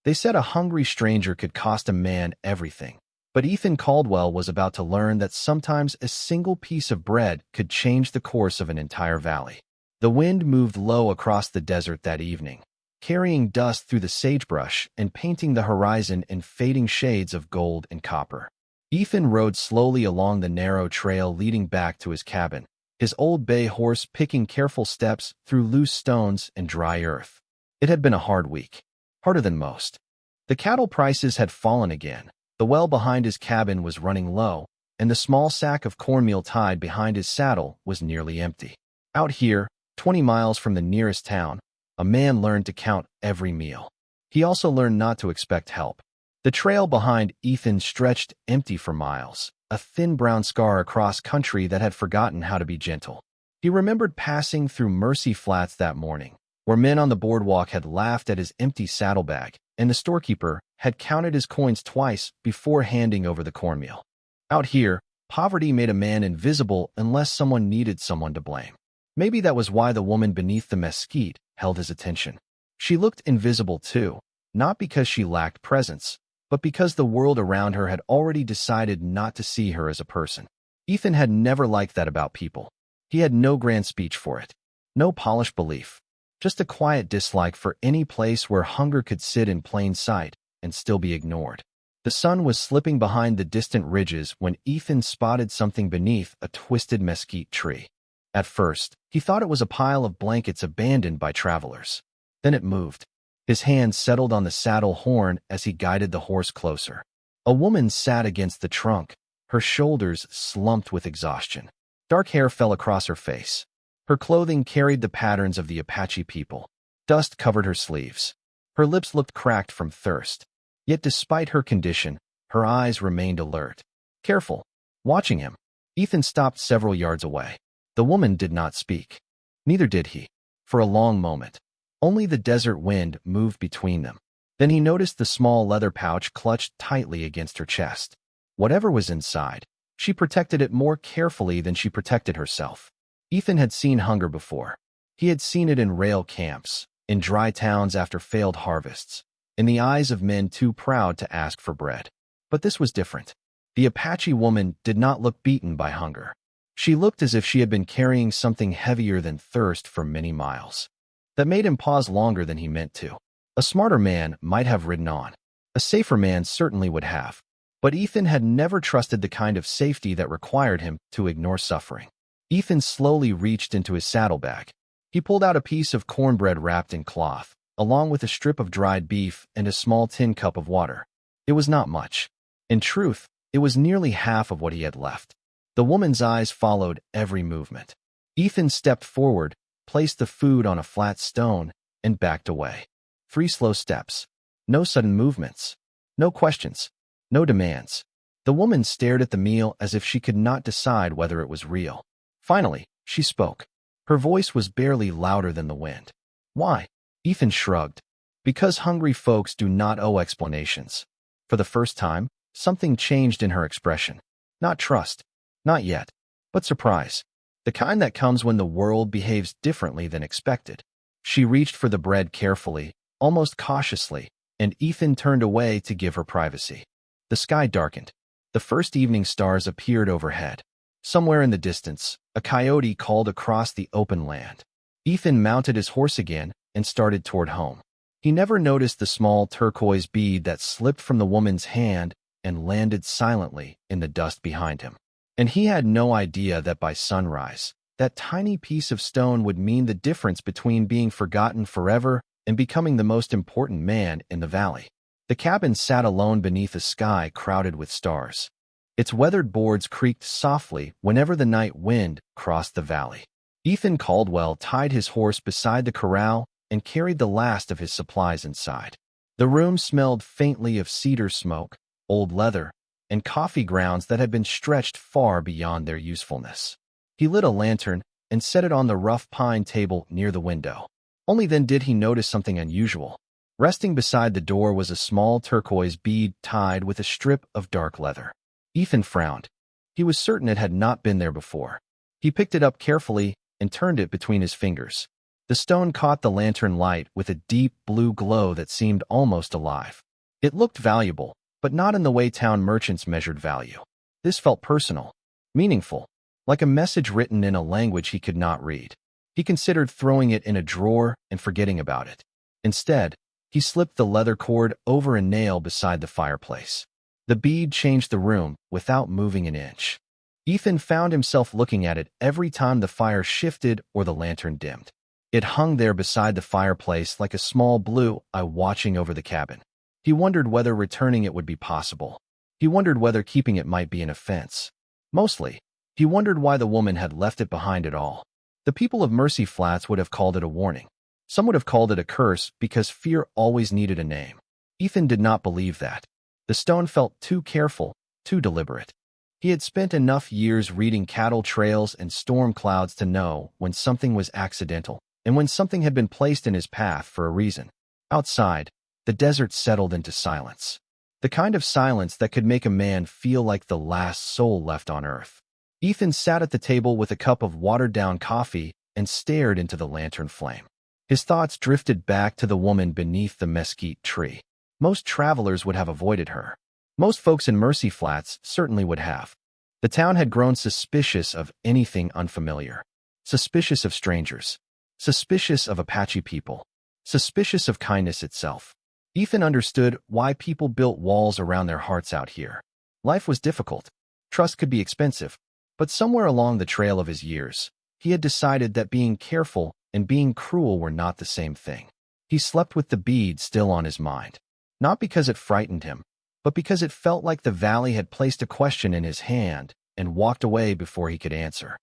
They said a hungry stranger could cost a man everything. But Ethan Caldwell was about to learn that sometimes a single piece of bread could change the course of an entire valley. The wind moved low across the desert that evening, carrying dust through the sagebrush and painting the horizon in fading shades of gold and copper. Ethan rode slowly along the narrow trail leading back to his cabin, his old bay horse picking careful steps through loose stones and dry earth. It had been a hard week, harder than most. The cattle prices had fallen again, the well behind his cabin was running low, and the small sack of cornmeal tied behind his saddle was nearly empty. Out here, 20 miles from the nearest town, a man learned to count every meal. He also learned not to expect help. The trail behind Ethan stretched empty for miles, a thin brown scar across country that had forgotten how to be gentle. He remembered passing through Mercy Flats that morning, where men on the boardwalk had laughed at his empty saddlebag, and the storekeeper had counted his coins twice before handing over the cornmeal. Out here, poverty made a man invisible unless someone needed someone to blame. Maybe that was why the woman beneath the mesquite held his attention. She looked invisible too, not because she lacked presence, but because the world around her had already decided not to see her as a person. Ethan had never liked that about people. He had no grand speech for it, no polished belief, just a quiet dislike for any place where hunger could sit in plain sight and still be ignored. The sun was slipping behind the distant ridges when Ethan spotted something beneath a twisted mesquite tree. At first, he thought it was a pile of blankets abandoned by travelers. Then it moved. His hand settled on the saddle horn as he guided the horse closer. A woman sat against the trunk, her shoulders slumped with exhaustion. Dark hair fell across her face. Her clothing carried the patterns of the Apache people. Dust covered her sleeves. Her lips looked cracked from thirst. Yet despite her condition, her eyes remained alert, careful, watching him. Ethan stopped several yards away. The woman did not speak. Neither did he. For a long moment, only the desert wind moved between them. Then he noticed the small leather pouch clutched tightly against her chest. Whatever was inside, she protected it more carefully than she protected herself. Ethan had seen hunger before. He had seen it in rail camps, in dry towns after failed harvests, in the eyes of men too proud to ask for bread. But this was different. The Apache woman did not look beaten by hunger. She looked as if she had been carrying something heavier than thirst for many miles. That made him pause longer than he meant to. A smarter man might have ridden on. A safer man certainly would have. But Ethan had never trusted the kind of safety that required him to ignore suffering. Ethan slowly reached into his saddlebag. He pulled out a piece of cornbread wrapped in cloth, along with a strip of dried beef and a small tin cup of water. It was not much. In truth, it was nearly half of what he had left. The woman's eyes followed every movement. Ethan stepped forward, placed the food on a flat stone, and backed away. 3 slow steps. No sudden movements. No questions. No demands. The woman stared at the meal as if she could not decide whether it was real. Finally, she spoke. Her voice was barely louder than the wind. Why? Ethan shrugged. Because hungry folks do not owe explanations. For the first time, something changed in her expression. Not trust. Not yet. But surprise. The kind that comes when the world behaves differently than expected. She reached for the bread carefully, almost cautiously, and Ethan turned away to give her privacy. The sky darkened. The first evening stars appeared overhead. Somewhere in the distance, a coyote called across the open land. Ethan mounted his horse again and started toward home. He never noticed the small turquoise bead that slipped from the woman's hand and landed silently in the dust behind him. And he had no idea that by sunrise, that tiny piece of stone would mean the difference between being forgotten forever and becoming the most important man in the valley. The cabin sat alone beneath a sky crowded with stars. Its weathered boards creaked softly whenever the night wind crossed the valley. Ethan Caldwell tied his horse beside the corral and carried the last of his supplies inside. The room smelled faintly of cedar smoke, old leather, and coffee grounds that had been stretched far beyond their usefulness. He lit a lantern and set it on the rough pine table near the window. Only then did he notice something unusual. Resting beside the door was a small turquoise bead tied with a strip of dark leather. Ethan frowned. He was certain it had not been there before. He picked it up carefully and turned it between his fingers. The stone caught the lantern light with a deep blue glow that seemed almost alive. It looked valuable, but not in the way town merchants measured value. This felt personal, meaningful, like a message written in a language he could not read. He considered throwing it in a drawer and forgetting about it. Instead, he slipped the leather cord over a nail beside the fireplace. The bead changed the room without moving an inch. Ethan found himself looking at it every time the fire shifted or the lantern dimmed. It hung there beside the fireplace like a small blue eye watching over the cabin. He wondered whether returning it would be possible. He wondered whether keeping it might be an offense. Mostly, he wondered why the woman had left it behind at all. The people of Mercy Flats would have called it a warning. Some would have called it a curse because fear always needed a name. Ethan did not believe that. The stone felt too careful, too deliberate. He had spent enough years reading cattle trails and storm clouds to know when something was accidental and when something had been placed in his path for a reason. Outside, the desert settled into silence. The kind of silence that could make a man feel like the last soul left on earth. Ethan sat at the table with a cup of watered-down coffee and stared into the lantern flame. His thoughts drifted back to the woman beneath the mesquite tree. Most travelers would have avoided her. Most folks in Mercy Flats certainly would have. The town had grown suspicious of anything unfamiliar. Suspicious of strangers. Suspicious of Apache people. Suspicious of kindness itself. Ethan understood why people built walls around their hearts out here. Life was difficult. Trust could be expensive. But somewhere along the trail of his years, he had decided that being careful and being cruel were not the same thing. He slept with the bead still on his mind. Not because it frightened him, but because it felt like the valley had placed a question in his hand and walked away before he could answer.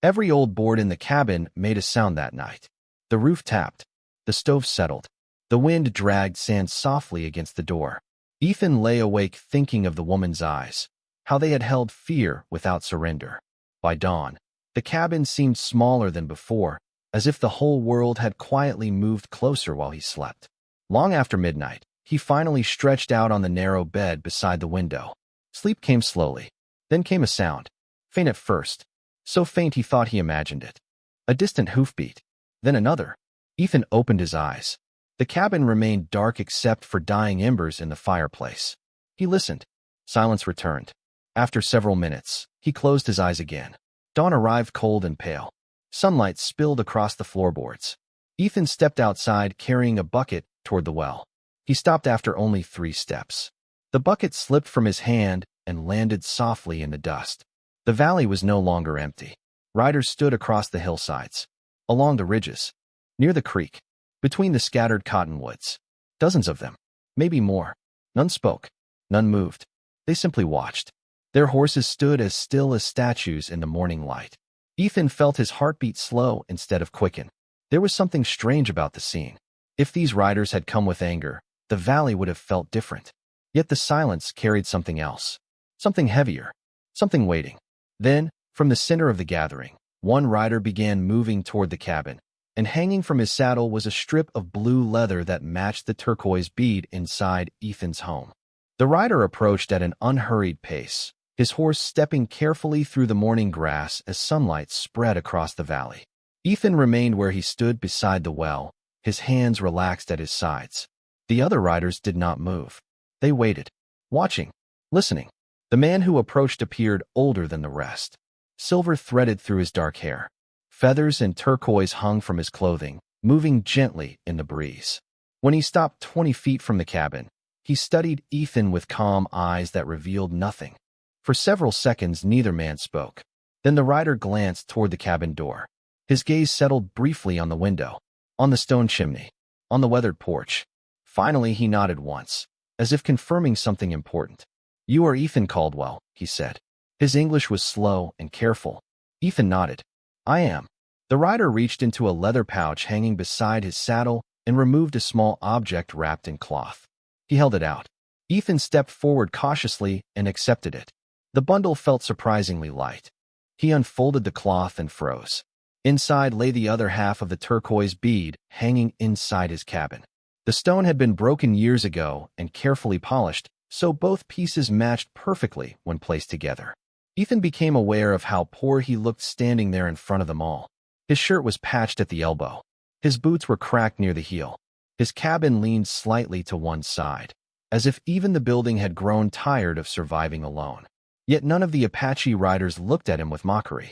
Every old board in the cabin made a sound that night. The roof tapped. The stove settled. The wind dragged sand softly against the door. Ethan lay awake thinking of the woman's eyes, how they had held fear without surrender. By dawn, the cabin seemed smaller than before, as if the whole world had quietly moved closer while he slept. Long after midnight, he finally stretched out on the narrow bed beside the window. Sleep came slowly. Then came a sound, faint at first, so faint he thought he imagined it. A distant hoofbeat. Then another. Ethan opened his eyes. The cabin remained dark except for dying embers in the fireplace. He listened. Silence returned. After several minutes, he closed his eyes again. Dawn arrived cold and pale. Sunlight spilled across the floorboards. Ethan stepped outside carrying a bucket toward the well. He stopped after only 3 steps. The bucket slipped from his hand and landed softly in the dust. The valley was no longer empty. Riders stood across the hillsides, along the ridges, near the creek, between the scattered cottonwoods. Dozens of them, maybe more. None spoke. None moved. They simply watched. Their horses stood as still as statues in the morning light. Ethan felt his heartbeat slow instead of quicken. There was something strange about the scene. If these riders had come with anger, the valley would have felt different. Yet the silence carried something else. Something heavier. Something waiting. Then, from the center of the gathering, one rider began moving toward the cabin, and hanging from his saddle was a strip of blue leather that matched the turquoise bead inside Ethan's home. The rider approached at an unhurried pace, his horse stepping carefully through the morning grass as sunlight spread across the valley. Ethan remained where he stood beside the well, his hands relaxed at his sides. The other riders did not move. They waited, watching, listening. The man who approached appeared older than the rest. Silver threaded through his dark hair. Feathers and turquoise hung from his clothing, moving gently in the breeze. When he stopped 20 feet from the cabin, he studied Ethan with calm eyes that revealed nothing. For several seconds, neither man spoke. Then the rider glanced toward the cabin door. His gaze settled briefly on the window, on the stone chimney, on the weathered porch. Finally, he nodded once, as if confirming something important. "You are Ethan Caldwell," he said. His English was slow and careful. Ethan nodded. "I am." The rider reached into a leather pouch hanging beside his saddle and removed a small object wrapped in cloth. He held it out. Ethan stepped forward cautiously and accepted it. The bundle felt surprisingly light. He unfolded the cloth and froze. Inside lay the other half of the turquoise bead hanging inside his cabin. The stone had been broken years ago and carefully polished, so both pieces matched perfectly when placed together. Ethan became aware of how poor he looked standing there in front of them all. His shirt was patched at the elbow. His boots were cracked near the heel. His cabin leaned slightly to one side, as if even the building had grown tired of surviving alone. Yet none of the Apache riders looked at him with mockery.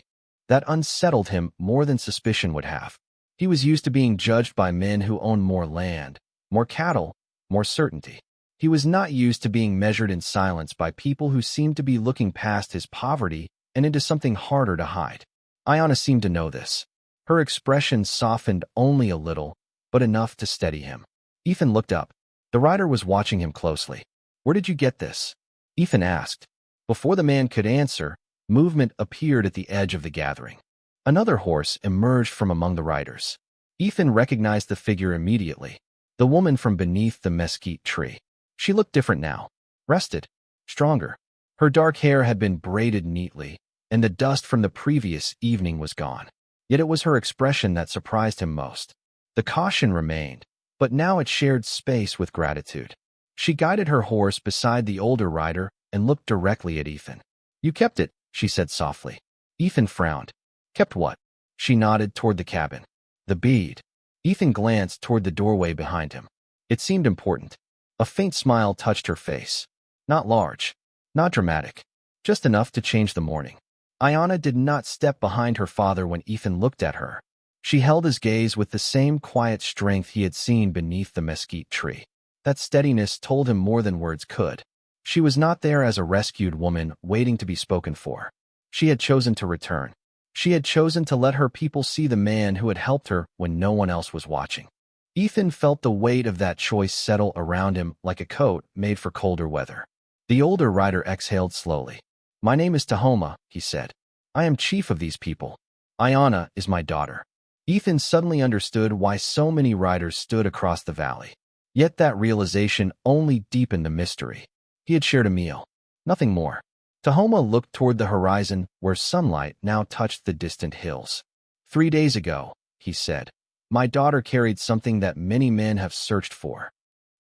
That unsettled him more than suspicion would have. He was used to being judged by men who owned more land, more cattle, more certainty. He was not used to being measured in silence by people who seemed to be looking past his poverty and into something harder to hide. Ayanna seemed to know this. Her expression softened only a little, but enough to steady him. Ethan looked up. The rider was watching him closely. "Where did you get this?" Ethan asked. Before the man could answer, movement appeared at the edge of the gathering. Another horse emerged from among the riders. Ethan recognized the figure immediately, the woman from beneath the mesquite tree. She looked different now, rested, stronger. Her dark hair had been braided neatly, and the dust from the previous evening was gone. Yet it was her expression that surprised him most. The caution remained, but now it shared space with gratitude. She guided her horse beside the older rider and looked directly at Ethan. "You kept it," she said softly. Ethan frowned. "Kept what?" She nodded toward the cabin. "The bead." Ethan glanced toward the doorway behind him. It seemed important. A faint smile touched her face. Not large, not dramatic, just enough to change the morning. Ayanna did not step behind her father when Ethan looked at her. She held his gaze with the same quiet strength he had seen beneath the mesquite tree. That steadiness told him more than words could. She was not there as a rescued woman waiting to be spoken for. She had chosen to return. She had chosen to let her people see the man who had helped her when no one else was watching. Ethan felt the weight of that choice settle around him like a coat made for colder weather. The older rider exhaled slowly. "My name is Tahoma," he said. "I am chief of these people. Ayanna is my daughter." Ethan suddenly understood why so many riders stood across the valley. Yet that realization only deepened the mystery. He had shared a meal. Nothing more. Tahoma looked toward the horizon where sunlight now touched the distant hills. "3 days ago," he said, "my daughter carried something that many men have searched for."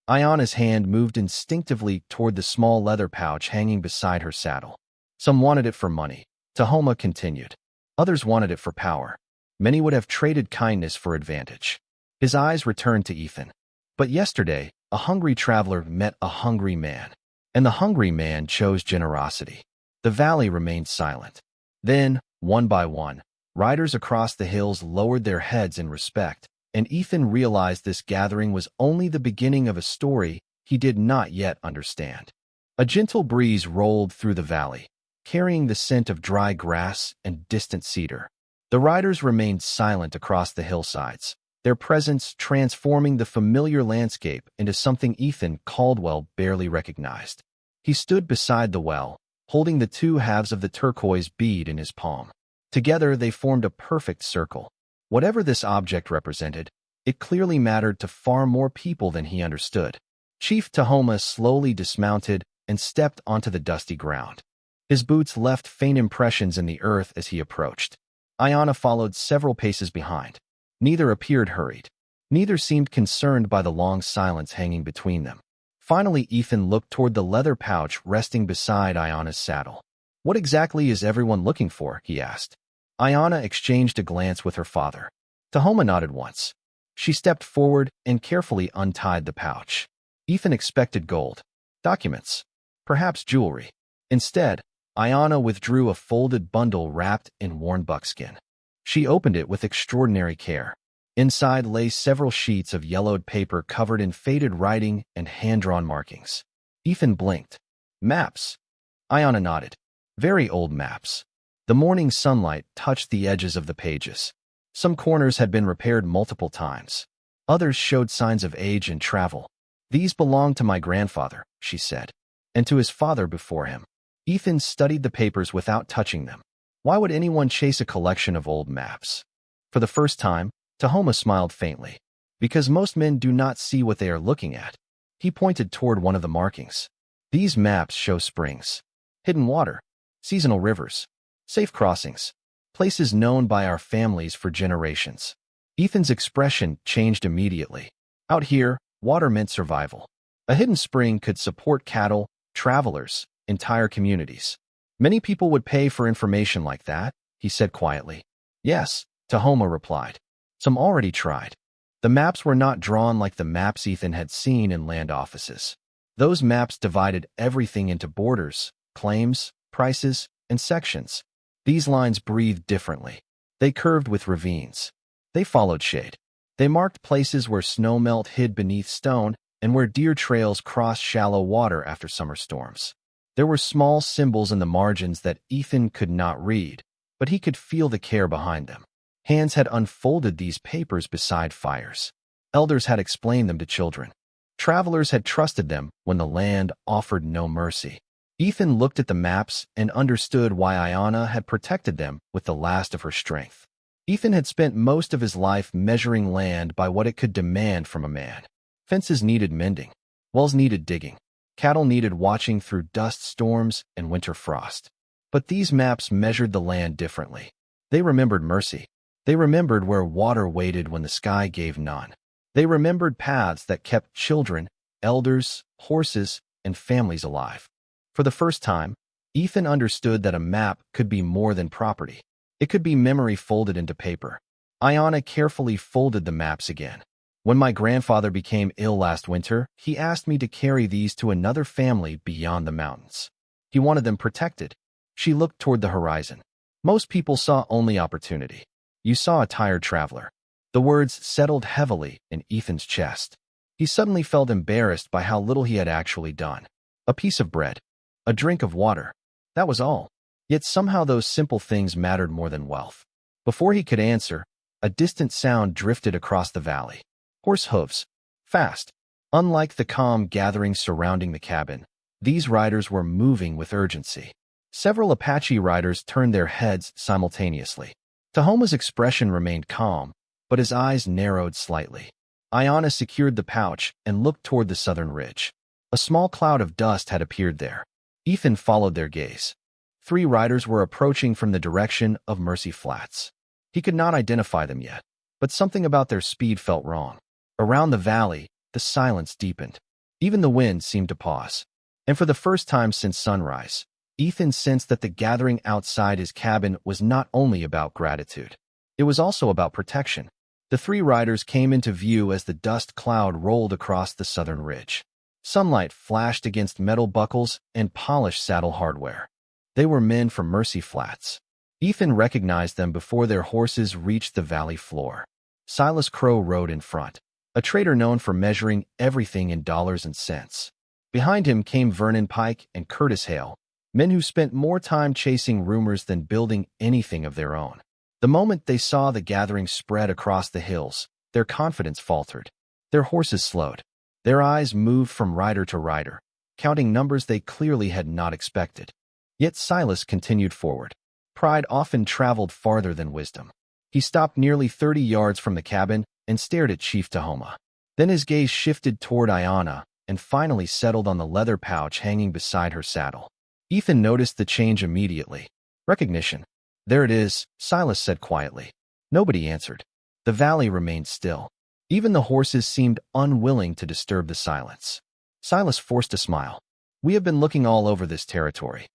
Ayanna's hand moved instinctively toward the small leather pouch hanging beside her saddle. "Some wanted it for money," Tahoma continued. "Others wanted it for power. Many would have traded kindness for advantage." His eyes returned to Ethan. "But yesterday, a hungry traveler met a hungry man, and the hungry man chose generosity." The valley remained silent. Then, one by one, riders across the hills lowered their heads in respect, and Ethan realized this gathering was only the beginning of a story he did not yet understand. A gentle breeze rolled through the valley, carrying the scent of dry grass and distant cedar. The riders remained silent across the hillsides, their presence transforming the familiar landscape into something Ethan Caldwell barely recognized. He stood beside the well, holding the 2 halves of the turquoise bead in his palm. Together they formed a perfect circle. Whatever this object represented, it clearly mattered to far more people than he understood. Chief Tahoma slowly dismounted and stepped onto the dusty ground. His boots left faint impressions in the earth as he approached. Ayanna followed several paces behind. Neither appeared hurried. Neither seemed concerned by the long silence hanging between them. Finally, Ethan looked toward the leather pouch resting beside Ayanna's saddle. "What exactly is everyone looking for?" he asked. Ayanna exchanged a glance with her father. Tahoma nodded once. She stepped forward and carefully untied the pouch. Ethan expected gold, documents, perhaps jewelry. Instead, Ayanna withdrew a folded bundle wrapped in worn buckskin. She opened it with extraordinary care. Inside lay several sheets of yellowed paper covered in faded writing and hand-drawn markings. Ethan blinked. "Maps." Ayanna nodded. "Very old maps." The morning sunlight touched the edges of the pages. Some corners had been repaired multiple times. Others showed signs of age and travel. "These belonged to my grandfather," she said, "and to his father before him." Ethan studied the papers without touching them. Why would anyone chase a collection of old maps? For the first time, Tahoma smiled faintly. "Because most men do not see what they are looking at." He pointed toward one of the markings. "These maps show springs, hidden water, seasonal rivers, safe crossings, places known by our families for generations." Ethan's expression changed immediately. Out here, water meant survival. A hidden spring could support cattle, travelers, entire communities. "Many people would pay for information like that," he said quietly. "Yes," Tahoma replied. "Some already tried. The maps were not drawn like the maps Ethan had seen in land offices. Those maps divided everything into borders, claims, prices, and sections. These lines breathed differently. They curved with ravines. They followed shade. They marked places where snowmelt hid beneath stone and where deer trails crossed shallow water after summer storms. There were small symbols in the margins that Ethan could not read, but he could feel the care behind them. Hands had unfolded these papers beside fires. Elders had explained them to children. Travelers had trusted them when the land offered no mercy. Ethan looked at the maps and understood why Ayanna had protected them with the last of her strength. Ethan had spent most of his life measuring land by what it could demand from a man. Fences needed mending. Wells needed digging. Cattle needed watching through dust storms and winter frost. But these maps measured the land differently. They remembered mercy. They remembered where water waited when the sky gave none. They remembered paths that kept children, elders, horses, and families alive. For the first time, Ethan understood that a map could be more than property. It could be memory folded into paper. Ayanna carefully folded the maps again. When my grandfather became ill last winter, he asked me to carry these to another family beyond the mountains. He wanted them protected. She looked toward the horizon. Most people saw only opportunity. You saw a tired traveler. The words settled heavily in Ethan's chest. He suddenly felt embarrassed by how little he had actually done. A piece of bread. A drink of water. That was all. Yet somehow those simple things mattered more than wealth. Before he could answer, a distant sound drifted across the valley. Horse hooves. Fast. Unlike the calm gathering surrounding the cabin, these riders were moving with urgency. Several Apache riders turned their heads simultaneously. Tahoma's expression remained calm, but his eyes narrowed slightly. Ayanna secured the pouch and looked toward the southern ridge. A small cloud of dust had appeared there. Ethan followed their gaze. 3 riders were approaching from the direction of Mercy Flats. He could not identify them yet, but something about their speed felt wrong. Around the valley, the silence deepened. Even the wind seemed to pause. And for the first time since sunrise, Ethan sensed that the gathering outside his cabin was not only about gratitude. It was also about protection. The 3 riders came into view as the dust cloud rolled across the southern ridge. Sunlight flashed against metal buckles and polished saddle hardware. They were men from Mercy Flats. Ethan recognized them before their horses reached the valley floor. Silas Crow rode in front, a trader known for measuring everything in dollars and cents. Behind him came Vernon Pike and Curtis Hale, men who spent more time chasing rumors than building anything of their own. The moment they saw the gathering spread across the hills, their confidence faltered. Their horses slowed. Their eyes moved from rider to rider, counting numbers they clearly had not expected. Yet Silas continued forward. Pride often traveled farther than wisdom. He stopped nearly 30 yards from the cabin and stared at Chief Tahoma. Then his gaze shifted toward Ayanna and finally settled on the leather pouch hanging beside her saddle. Ethan noticed the change immediately. Recognition. There it is, Silas said quietly. Nobody answered. The valley remained still. Even the horses seemed unwilling to disturb the silence. Silas forced a smile. We have been looking all over this territory.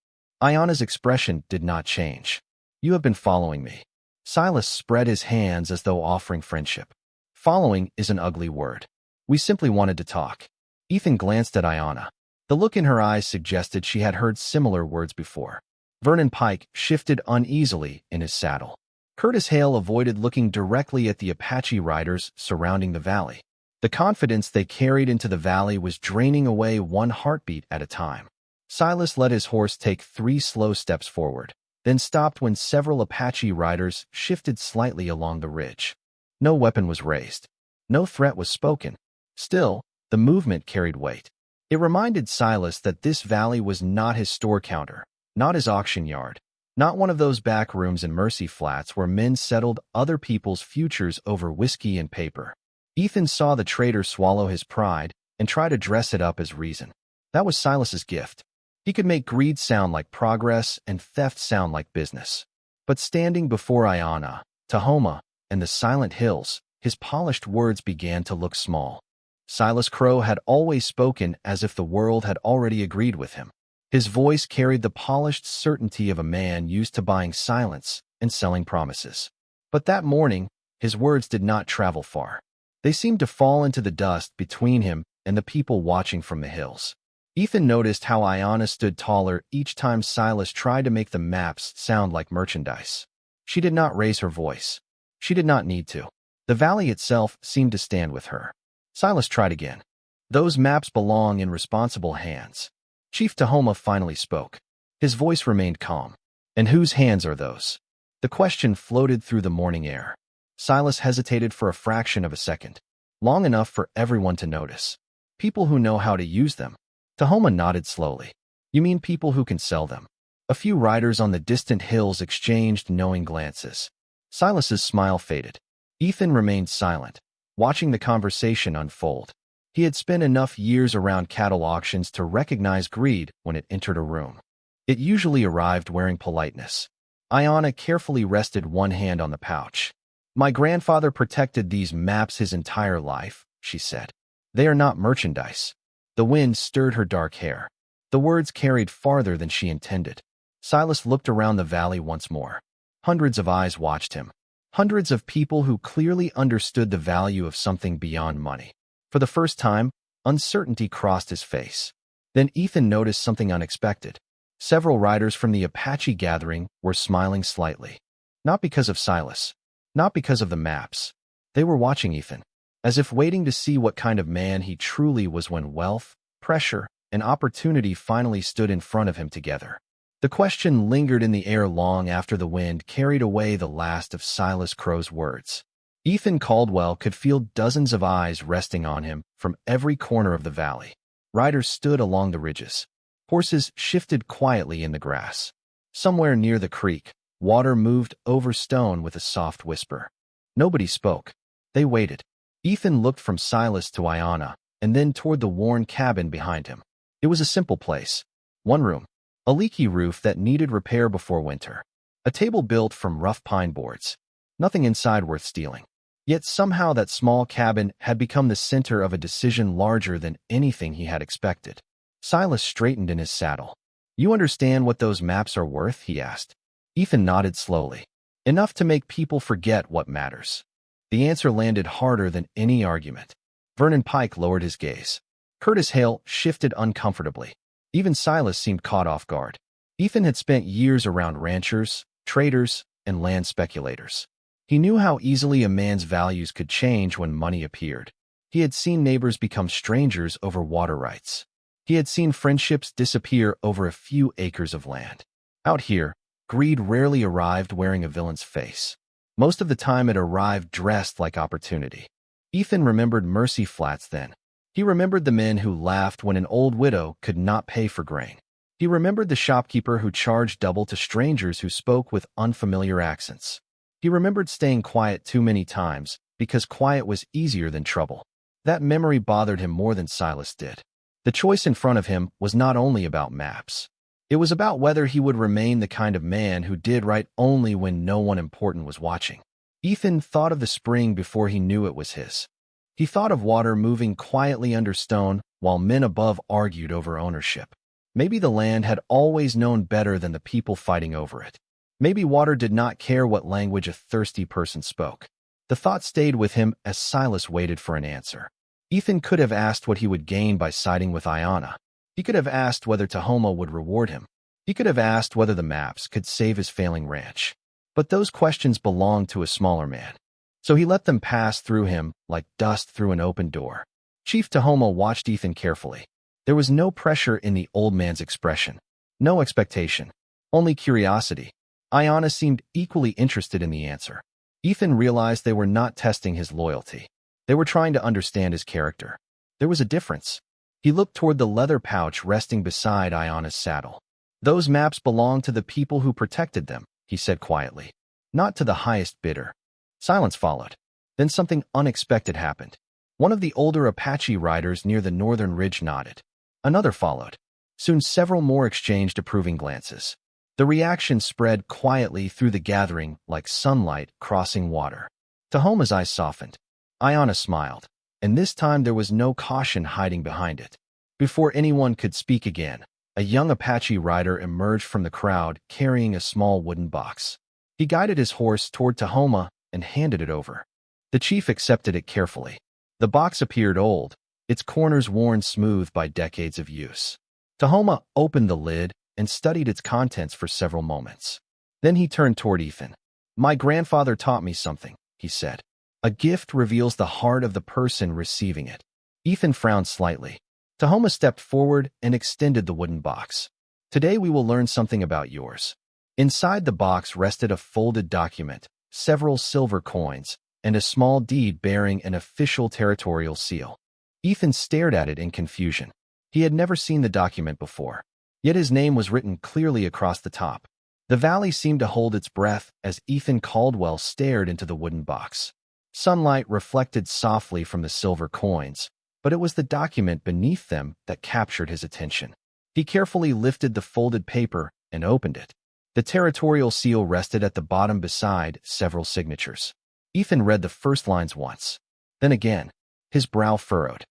Ayanna's expression did not change. You have been following me. Silas spread his hands as though offering friendship. Following is an ugly word. We simply wanted to talk. Ethan glanced at Ayanna. The look in her eyes suggested she had heard similar words before. Vernon Pike shifted uneasily in his saddle. Curtis Hale avoided looking directly at the Apache riders surrounding the valley. The confidence they carried into the valley was draining away one heartbeat at a time. Silas let his horse take 3 slow steps forward, then stopped when several Apache riders shifted slightly along the ridge. No weapon was raised. No threat was spoken. Still, the movement carried weight. It reminded Silas that this valley was not his store counter, not his auction yard, not one of those back rooms in Mercy Flats where men settled other people's futures over whiskey and paper. Ethan saw the trader swallow his pride and try to dress it up as reason. That was Silas's gift. He could make greed sound like progress and theft sound like business. But standing before Ayanna, Tahoma, and the silent hills, his polished words began to look small. Silas Crow had always spoken as if the world had already agreed with him. His voice carried the polished certainty of a man used to buying silence and selling promises. But that morning, his words did not travel far. They seemed to fall into the dust between him and the people watching from the hills. Ethan noticed how Ayanna stood taller each time Silas tried to make the maps sound like merchandise. She did not raise her voice. She did not need to. The valley itself seemed to stand with her. Silas tried again. Those maps belong in responsible hands. Chief Tahoma finally spoke. His voice remained calm. And whose hands are those? The question floated through the morning air. Silas hesitated for a fraction of a second, long enough for everyone to notice. People who know how to use them. Tahoma nodded slowly. You mean people who can sell them? A few riders on the distant hills exchanged knowing glances. Silas's smile faded. Ethan remained silent, watching the conversation unfold. He had spent enough years around cattle auctions to recognize greed when it entered a room. It usually arrived wearing politeness. Ayanna carefully rested one hand on the pouch. My grandfather protected these maps his entire life, she said. They are not merchandise. The wind stirred her dark hair. The words carried farther than she intended. Silas looked around the valley once more. Hundreds of eyes watched him. Hundreds of people who clearly understood the value of something beyond money. For the first time, uncertainty crossed his face. Then Ethan noticed something unexpected. Several riders from the Apache gathering were smiling slightly. Not because of Silas. Not because of the maps. They were watching Ethan, as if waiting to see what kind of man he truly was when wealth, pressure, and opportunity finally stood in front of him together. The question lingered in the air long after the wind carried away the last of Silas Crow's words. Ethan Caldwell could feel dozens of eyes resting on him from every corner of the valley. Riders stood along the ridges. Horses shifted quietly in the grass. Somewhere near the creek, water moved over stone with a soft whisper. Nobody spoke. They waited. Ethan looked from Silas to Ayanna, and then toward the worn cabin behind him. It was a simple place. One room. A leaky roof that needed repair before winter. A table built from rough pine boards. Nothing inside worth stealing. Yet somehow that small cabin had become the center of a decision larger than anything he had expected. Silas straightened in his saddle. You understand what those maps are worth? He asked. Ethan nodded slowly. Enough to make people forget what matters. The answer landed harder than any argument. Vernon Pike lowered his gaze. Curtis Hale shifted uncomfortably. Even Silas seemed caught off guard. Ethan had spent years around ranchers, traders, and land speculators. He knew how easily a man's values could change when money appeared. He had seen neighbors become strangers over water rights. He had seen friendships disappear over a few acres of land. Out here, greed rarely arrived wearing a villain's face. Most of the time it arrived dressed like opportunity. Ethan remembered Mercy Flats then. He remembered the men who laughed when an old widow could not pay for grain. He remembered the shopkeeper who charged double to strangers who spoke with unfamiliar accents. He remembered staying quiet too many times because quiet was easier than trouble. That memory bothered him more than Silas did. The choice in front of him was not only about maps. It was about whether he would remain the kind of man who did right only when no one important was watching. Ethan thought of the spring before he knew it was his. He thought of water moving quietly under stone while men above argued over ownership. Maybe the land had always known better than the people fighting over it. Maybe water did not care what language a thirsty person spoke. The thought stayed with him as Silas waited for an answer. Ethan could have asked what he would gain by siding with Ayanna. He could have asked whether Tahoma would reward him. He could have asked whether the maps could save his failing ranch. But those questions belonged to a smaller man. So he let them pass through him like dust through an open door. Chief Tahoma watched Ethan carefully. There was no pressure in the old man's expression. No expectation. Only curiosity. Ayanna seemed equally interested in the answer. Ethan realized they were not testing his loyalty. They were trying to understand his character. There was a difference. He looked toward the leather pouch resting beside Ayanna's saddle. Those maps belonged to the people who protected them, he said quietly. Not to the highest bidder. Silence followed. Then something unexpected happened. One of the older Apache riders near the northern ridge nodded. Another followed. Soon several more exchanged approving glances. The reaction spread quietly through the gathering like sunlight crossing water. Tahoma's eyes softened. Ayanna smiled, and this time there was no caution hiding behind it. Before anyone could speak again, a young Apache rider emerged from the crowd carrying a small wooden box. He guided his horse toward Tahoma and handed it over. The chief accepted it carefully. The box appeared old, its corners worn smooth by decades of use. Tahoma opened the lid and studied its contents for several moments. Then he turned toward Ethan. "My grandfather taught me something," he said. "A gift reveals the heart of the person receiving it." Ethan frowned slightly. Tahoma stepped forward and extended the wooden box. "Today we will learn something about yours." Inside the box rested a folded document, several silver coins, and a small deed bearing an official territorial seal. Ethan stared at it in confusion. He had never seen the document before, yet his name was written clearly across the top. The valley seemed to hold its breath as Ethan Caldwell stared into the wooden box. Sunlight reflected softly from the silver coins, but it was the document beneath them that captured his attention. He carefully lifted the folded paper and opened it. The territorial seal rested at the bottom beside several signatures. Ethan read the first lines once, then again. His brow furrowed.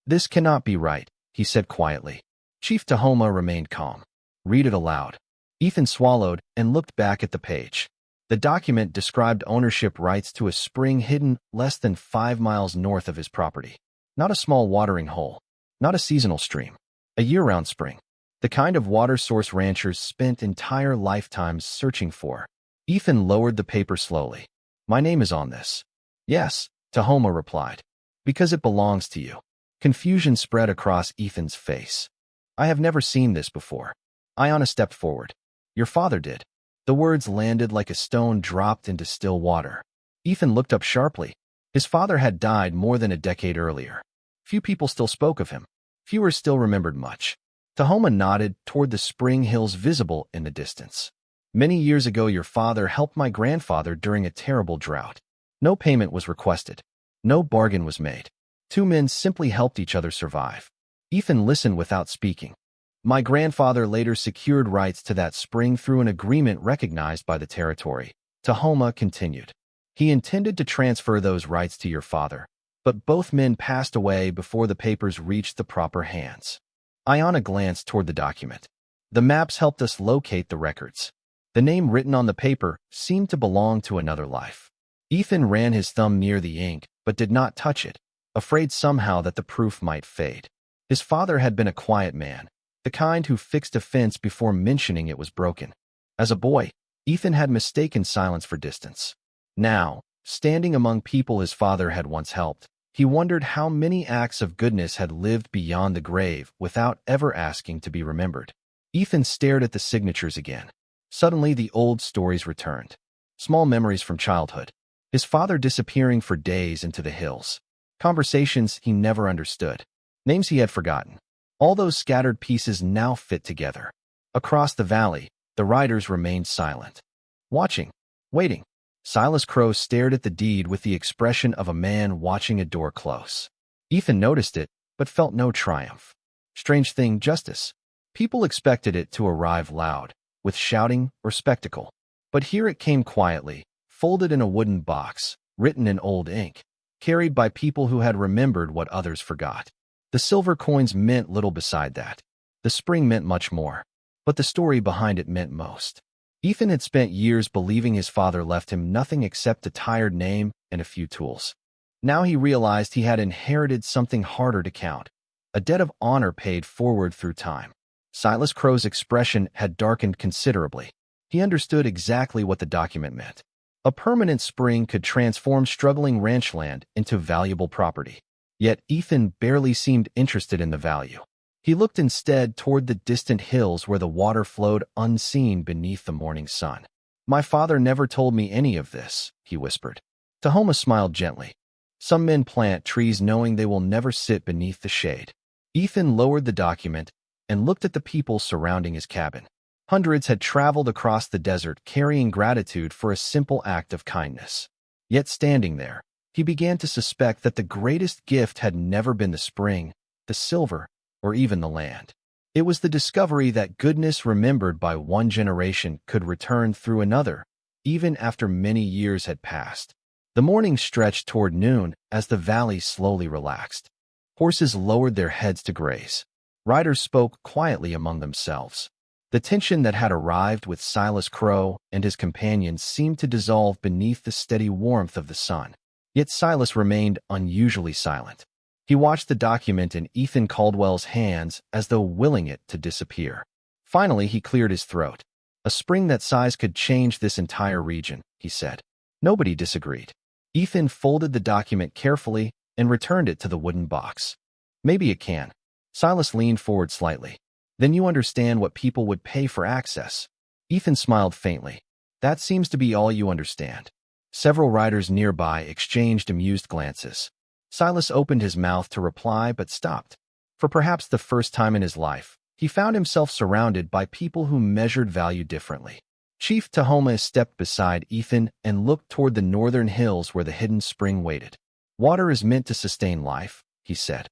"This cannot be right," he said quietly. Chief Tahoma remained calm. "Read it aloud." Ethan swallowed and looked back at the page. The document described ownership rights to a spring hidden less than 5 miles north of his property. Not a small watering hole, not a seasonal stream, a year-round spring. The kind of water source ranchers spent entire lifetimes searching for. Ethan lowered the paper slowly. "My name is on this." "Yes," Tahoma replied. "Because it belongs to you." Confusion spread across Ethan's face. "I have never seen this before." Ayanna stepped forward. "Your father did." The words landed like a stone dropped into still water. Ethan looked up sharply. His father had died more than a decade earlier. Few people still spoke of him. Fewer still remembered much. Tahoma nodded toward the spring hills visible in the distance. "Many years ago your father helped my grandfather during a terrible drought. No payment was requested. No bargain was made. 2 men simply helped each other survive." Ethan listened without speaking. "My grandfather later secured rights to that spring through an agreement recognized by the territory," Tahoma continued. "He intended to transfer those rights to your father, but both men passed away before the papers reached the proper hands." Ayanna glanced toward the document. "The maps helped us locate the records." The name written on the paper seemed to belong to another life. Ethan ran his thumb near the ink, but did not touch it, afraid somehow that the proof might fade. His father had been a quiet man, the kind who fixed a fence before mentioning it was broken. As a boy, Ethan had mistaken silence for distance. Now, standing among people his father had once helped, he wondered how many acts of goodness had lived beyond the grave without ever asking to be remembered. Ethan stared at the signatures again. Suddenly, the old stories returned. Small memories from childhood. His father disappearing for days into the hills. Conversations he never understood. Names he had forgotten. All those scattered pieces now fit together. Across the valley, the riders remained silent. Watching. Waiting. Silas Crow stared at the deed with the expression of a man watching a door close. Ethan noticed it, but felt no triumph. Strange thing, justice. People expected it to arrive loud, with shouting or spectacle. But here it came quietly, folded in a wooden box, written in old ink, carried by people who had remembered what others forgot. The silver coins meant little beside that. The spring meant much more. But the story behind it meant most. Ethan had spent years believing his father left him nothing except a tired name and a few tools. Now he realized he had inherited something harder to count, a debt of honor paid forward through time. Silas Crow's expression had darkened considerably. He understood exactly what the document meant. A permanent spring could transform struggling ranch land into valuable property. Yet Ethan barely seemed interested in the value. He looked instead toward the distant hills where the water flowed unseen beneath the morning sun. "My father never told me any of this," he whispered. Tahoma smiled gently. "Some men plant trees knowing they will never sit beneath the shade." Ethan lowered the document and looked at the people surrounding his cabin. Hundreds had traveled across the desert carrying gratitude for a simple act of kindness. Yet standing there, he began to suspect that the greatest gift had never been the spring, the silver, or even the land. It was the discovery that goodness remembered by one generation could return through another, even after many years had passed. The morning stretched toward noon as the valley slowly relaxed. Horses lowered their heads to graze. Riders spoke quietly among themselves. The tension that had arrived with Silas Crow and his companions seemed to dissolve beneath the steady warmth of the sun. Yet Silas remained unusually silent. He watched the document in Ethan Caldwell's hands as though willing it to disappear. Finally, he cleared his throat. A spring that size could change this entire region, he said. Nobody disagreed. Ethan folded the document carefully and returned it to the wooden box. Maybe it can. Silas leaned forward slightly. Then you understand what people would pay for access. Ethan smiled faintly. That seems to be all you understand. Several riders nearby exchanged amused glances. Silas opened his mouth to reply but stopped. For perhaps the first time in his life, he found himself surrounded by people who measured value differently. Chief Tahoma stepped beside Ethan and looked toward the northern hills where the hidden spring waited. Water is meant to sustain life, he said.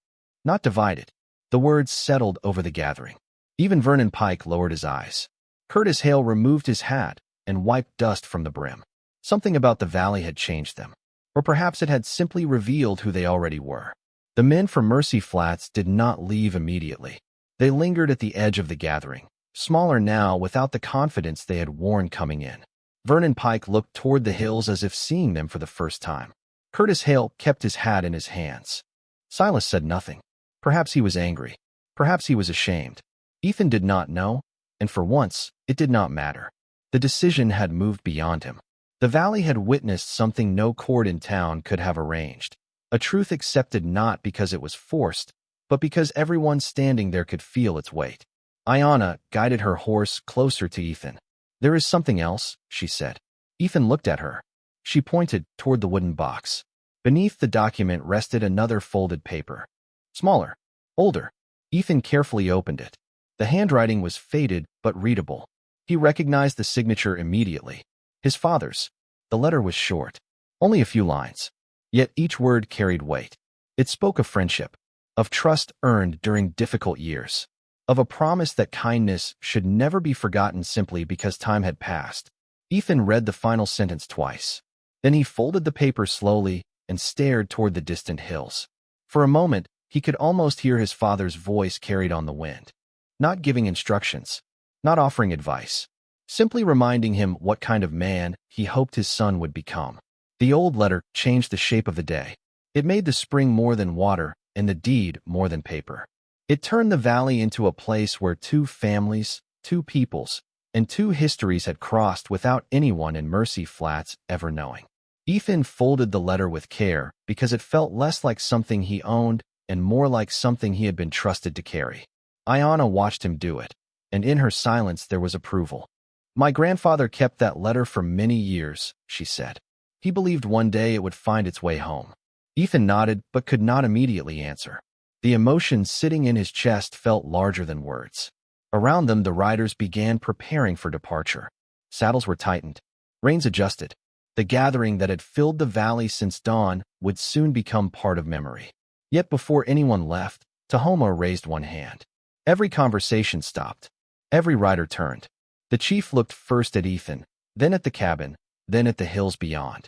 Not divide it. The words settled over the gathering. Even Vernon Pike lowered his eyes. Curtis Hale removed his hat and wiped dust from the brim. Something about the valley had changed them. Or perhaps it had simply revealed who they already were. The men from Mercy Flats did not leave immediately. They lingered at the edge of the gathering, smaller now without the confidence they had worn coming in. Vernon Pike looked toward the hills as if seeing them for the first time. Curtis Hale kept his hat in his hands. Silas said nothing. Perhaps he was angry. Perhaps he was ashamed. Ethan did not know, and for once, it did not matter. The decision had moved beyond him. The valley had witnessed something no court in town could have arranged. A truth accepted not because it was forced, but because everyone standing there could feel its weight. Ayanna guided her horse closer to Ethan. There is something else, she said. Ethan looked at her. She pointed toward the wooden box. Beneath the document rested another folded paper. Smaller, older. Ethan carefully opened it. The handwriting was faded but readable. He recognized the signature immediately. His father's. The letter was short, only a few lines. Yet each word carried weight. It spoke of friendship, of trust earned during difficult years, of a promise that kindness should never be forgotten simply because time had passed. Ethan read the final sentence twice. Then he folded the paper slowly and stared toward the distant hills. For a moment, he could almost hear his father's voice carried on the wind. Not giving instructions, not offering advice, simply reminding him what kind of man he hoped his son would become. The old letter changed the shape of the day. It made the spring more than water and the deed more than paper. It turned the valley into a place where two families, two peoples, and two histories had crossed without anyone in Mercy Flats ever knowing. Ethan folded the letter with care because it felt less like something he owned and more like something he had been trusted to carry. Ayanna watched him do it, and in her silence there was approval. My grandfather kept that letter for many years, she said. He believed one day it would find its way home. Ethan nodded but could not immediately answer. The emotion sitting in his chest felt larger than words. Around them, the riders began preparing for departure. Saddles were tightened, reins adjusted. The gathering that had filled the valley since dawn would soon become part of memory. Yet before anyone left, Tahoma raised one hand. Every conversation stopped. Every rider turned. The chief looked first at Ethan, then at the cabin, then at the hills beyond.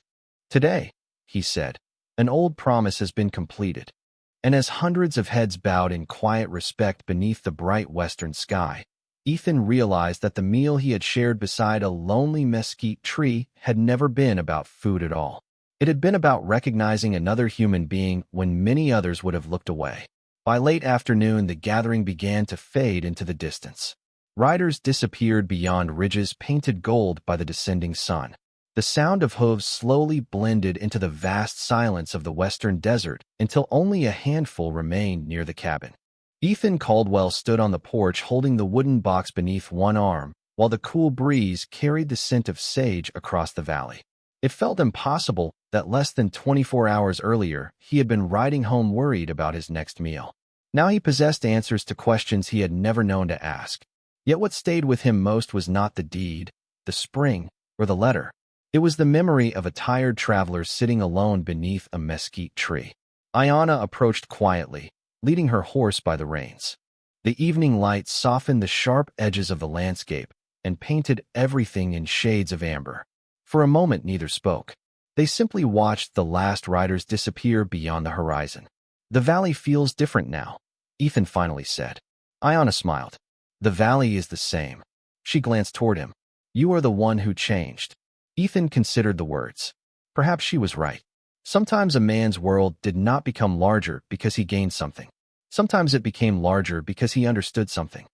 Today, he said, an old promise has been completed. And as hundreds of heads bowed in quiet respect beneath the bright western sky, Ethan realized that the meal he had shared beside a lonely mesquite tree had never been about food at all. It had been about recognizing another human being when many others would have looked away. By late afternoon, the gathering began to fade into the distance. Riders disappeared beyond ridges painted gold by the descending sun. The sound of hooves slowly blended into the vast silence of the western desert until only a handful remained near the cabin. Ethan Caldwell stood on the porch holding the wooden box beneath one arm, while the cool breeze carried the scent of sage across the valley. It felt impossible that less than 24 hours earlier he had been riding home worried about his next meal. Now he possessed answers to questions he had never known to ask. Yet what stayed with him most was not the deed, the spring, or the letter. It was the memory of a tired traveler sitting alone beneath a mesquite tree. Ayanna approached quietly, leading her horse by the reins. The evening light softened the sharp edges of the landscape and painted everything in shades of amber. For a moment neither spoke. They simply watched the last riders disappear beyond the horizon. The valley feels different now, Ethan finally said. Ayanna smiled. The valley is the same. She glanced toward him. You are the one who changed. Ethan considered the words. Perhaps she was right. Sometimes a man's world did not become larger because he gained something. Sometimes it became larger because he understood something.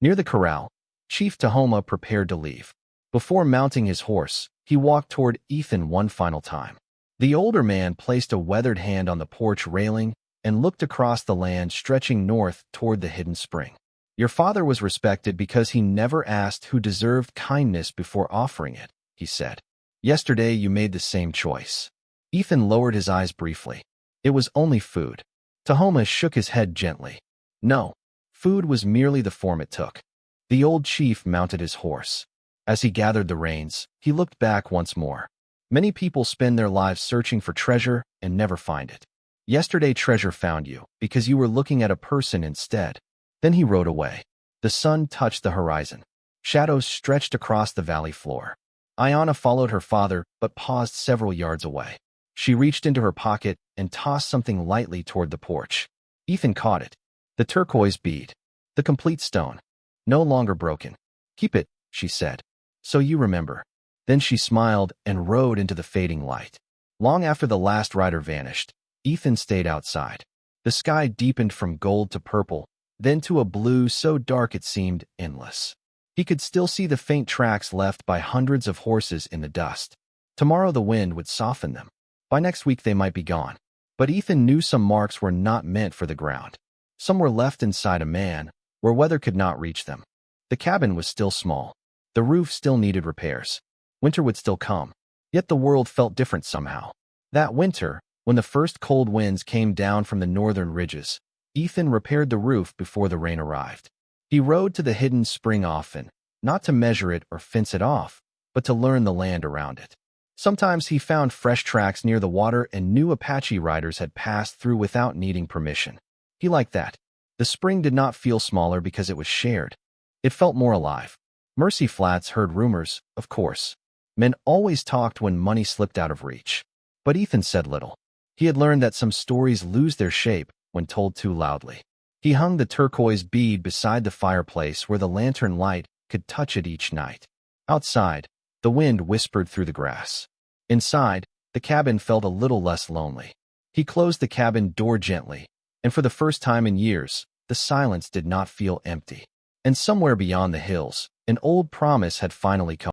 Near the corral, Chief Tahoma prepared to leave. Before mounting his horse, he walked toward Ethan one final time. The older man placed a weathered hand on the porch railing and looked across the land stretching north toward the hidden spring. Your father was respected because he never asked who deserved kindness before offering it, he said. Yesterday you made the same choice. Ethan lowered his eyes briefly. It was only food. Tahoma shook his head gently. No, food was merely the form it took. The old chief mounted his horse. As he gathered the reins, he looked back once more. Many people spend their lives searching for treasure and never find it. Yesterday treasure found you because you were looking at a person instead. Then he rode away. The sun touched the horizon. Shadows stretched across the valley floor. Ayanna followed her father but paused several yards away. She reached into her pocket and tossed something lightly toward the porch. Ethan caught it. The turquoise bead. The complete stone. No longer broken. Keep it, she said. So you remember. Then she smiled and rode into the fading light. Long after the last rider vanished, Ethan stayed outside. The sky deepened from gold to purple, then to a blue so dark it seemed endless. He could still see the faint tracks left by hundreds of horses in the dust. Tomorrow the wind would soften them. By next week they might be gone. But Ethan knew some marks were not meant for the ground. Some were left inside a man, where weather could not reach them. The cabin was still small. The roof still needed repairs. Winter would still come. Yet the world felt different somehow. That winter, when the first cold winds came down from the northern ridges, Ethan repaired the roof before the rain arrived. He rode to the hidden spring often, not to measure it or fence it off, but to learn the land around it. Sometimes he found fresh tracks near the water and knew Apache riders had passed through without needing permission. He liked that. The spring did not feel smaller because it was shared. It felt more alive. Mercy Flats heard rumors, of course. Men always talked when money slipped out of reach. But Ethan said little. He had learned that some stories lose their shape when told too loudly. He hung the turquoise bead beside the fireplace where the lantern light could touch it each night. Outside, the wind whispered through the grass. Inside, the cabin felt a little less lonely. He closed the cabin door gently, and for the first time in years, the silence did not feel empty. And somewhere beyond the hills, an old promise had finally come.